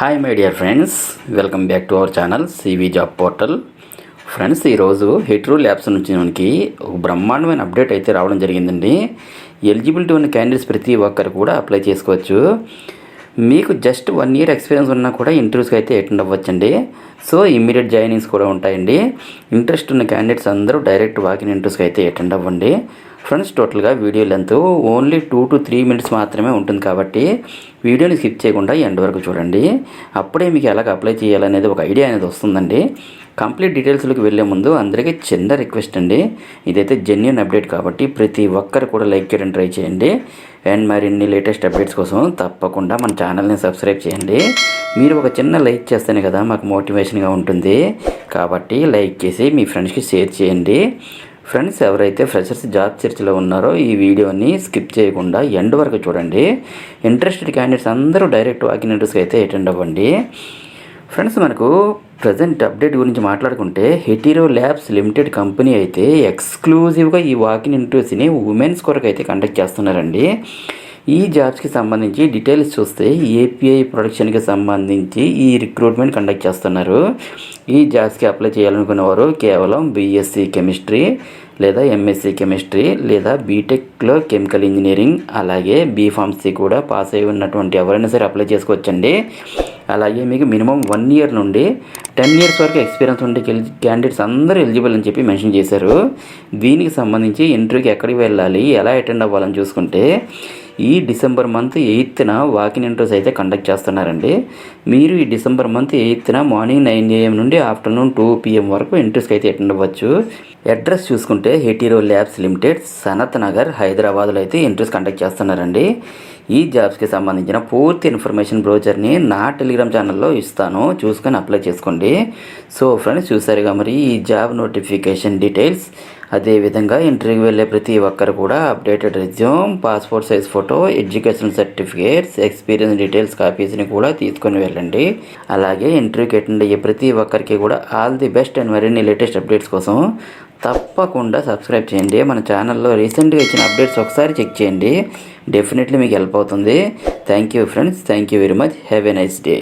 Hi my dear friends, welcome back to our channel CV job portal. Friends, ఈరోజు Hetero labs నుంచి మనకి ఒక బ్రహ్మాండమైన అప్డేట్ అయితే రావడం జరిగిందండి. ఎలిజిబిలిటీ ఉన్న క్యాండిడేట్స్ ప్రతి ఒక్కరు కూడా అప్లై చేసుకోవచ్చు. మీకు జస్ట్ 1 year ఎక్స్పీరియన్స్ ఉన్నా కూడా ఇంటర్వ్యూస్కి అయితే అటెండ్ అవ్వచ్చండి. సో ఇమ్మీడియట్ జాయినింగ్స్ కూడా ఉంటాయండి. ఇంట్రెస్ట్ ఉన్న క్యాండిడేట్స్ అందరూ డైరెక్ట్ వాకిన్ ఇంటర్వ్యూస్కి అయితే అటెండ్ అవ్వండి. ఫ్రెండ్స్, టోటల్గా video length only 2 to 3 minutes మాత్రమే ఉంటుంది కాబట్టి వీడియోని స్కిప్ చేయకుండా ఎండ్ వరకు చూడండి. అప్పుడే మీకు ఎలాగ అప్లై చేయాలనేది ఒక ఐడియా అనేది వస్తుందండి. కంప్లీట్ డీటెయిల్స్లోకి వెళ్ళే ముందు అందరికీ చిన్న రిక్వెస్ట్ అండి, ఇదైతే జెన్యూన్ అప్డేట్ కాబట్టి ప్రతి ఒక్కరు కూడా లైక్ చేయడం ట్రై చేయండి. అండ్ మరిన్ని లేటెస్ట్ అప్డేట్స్ కోసం తప్పకుండా మన ఛానల్ని సబ్స్క్రైబ్ చేయండి. మీరు ఒక చిన్న లైక్ చేస్తేనే కదా మాకు మోటివేషన్గా ఉంటుంది, కాబట్టి లైక్ చేసి మీ ఫ్రెండ్స్కి షేర్ చేయండి. ఫ్రెండ్స్, ఎవరైతే ఫ్రెషర్స్ జాబ్ సెర్చ్లో ఉన్నారో ఈ వీడియోని స్కిప్ చేయకుండా ఎండ్ వరకు చూడండి. ఇంట్రెస్టెడ్ క్యాండిడేట్స్ అందరూ డైరెక్ట్ వాకిన్ ఇంటర్వ్యూస్కి అయితే అటెండ్ అవ్వండి. ఫ్రెండ్స్, మనకు ప్రజెంట్ అప్డేట్ గురించి మాట్లాడుకుంటే హెటీరో ల్యాబ్స్ లిమిటెడ్ కంపెనీ అయితే ఎక్స్క్లూజివ్గా ఈ వాకిన్ ఇంటర్వ్యూస్ని ఉమెన్స్ కొరకు అయితే కండక్ట్ చేస్తున్నారండి. ఈ జాబ్స్కి సంబంధించి డీటెయిల్స్ చూస్తే ఏపీఐ ప్రొడక్షన్కి సంబంధించి ఈ రిక్రూట్మెంట్ కండక్ట్ చేస్తున్నారు. ఈ జాబ్స్కి అప్లై చేయాలనుకున్నవారు కేవలం బీఎస్సీ కెమిస్ట్రీ లేదా ఎంఎస్సీ కెమిస్ట్రీ లేదా బీటెక్లో కెమికల్ ఇంజనీరింగ్ అలాగే బీఫార్మసీ కూడా పాస్ అయి ఉన్నటువంటి ఎవరైనా సరే అప్లై చేసుకోవచ్చండి. అలాగే మీకు మినిమం 1 year నుండి 10 years వరకు ఎక్స్పీరియన్స్ ఉండే క్యాండిడేట్స్ అందరూ ఎలిజిబుల్ అని చెప్పి మెన్షన్ చేశారు. దీనికి సంబంధించి ఇంటర్వ్యూకి ఎక్కడికి వెళ్ళాలి, ఎలా అటెండ్ అవ్వాలని చూసుకుంటే ఈ December month 8th walk-in interviews అయితే కండక్ట్ చేస్తున్నారండి. మీరు ఈ December month 8th morning 9 AM నుండి ఆఫ్టర్నూన్ 2 PM వరకు ఇంటర్వ్యూస్కి అయితే అటెండ్ అవ్వచ్చు. అడ్రస్ చూసుకుంటే హెటీరో ల్యాబ్స్ లిమిటెడ్, సనత్ నగర్, హైదరాబాద్లో అయితే ఇంటర్వ్యూస్ కండక్ట్ చేస్తున్నారండి. ఈ జాబ్స్కి సంబంధించిన పూర్తి ఇన్ఫర్మేషన్ బ్రోచర్ని నా టెలిగ్రామ్ ఛానల్లో ఇస్తాను, చూసుకొని అప్లై చేసుకోండి. సో ఫ్రెండ్స్, చూసారుగా మరి ఈ జాబ్ నోటిఫికేషన్ డీటెయిల్స్. అదేవిధంగా ఇంటర్వ్యూకి వెళ్ళే ప్రతి ఒక్కరు కూడా updated resume, passport size photo, education certificates, experience details కాపీస్ని కూడా తీసుకొని వెళ్ళండి. అలాగే ఇంటర్వ్యూకి అటెండ్ అయ్యే ప్రతి ఒక్కరికి కూడా ఆల్ ది బెస్ట్. అండ్ మరిన్ని లేటెస్ట్ అప్డేట్స్ కోసం తప్పకుండా సబ్స్క్రైబ్ చేయండి. మన ఛానల్లో రీసెంట్గా ఇచ్చిన అప్డేట్స్ ఒకసారి చెక్ చేయండి, డెఫినెట్లీ మీకు హెల్ప్ అవుతుంది. Thank you friends, thank you very much. Have a nice day.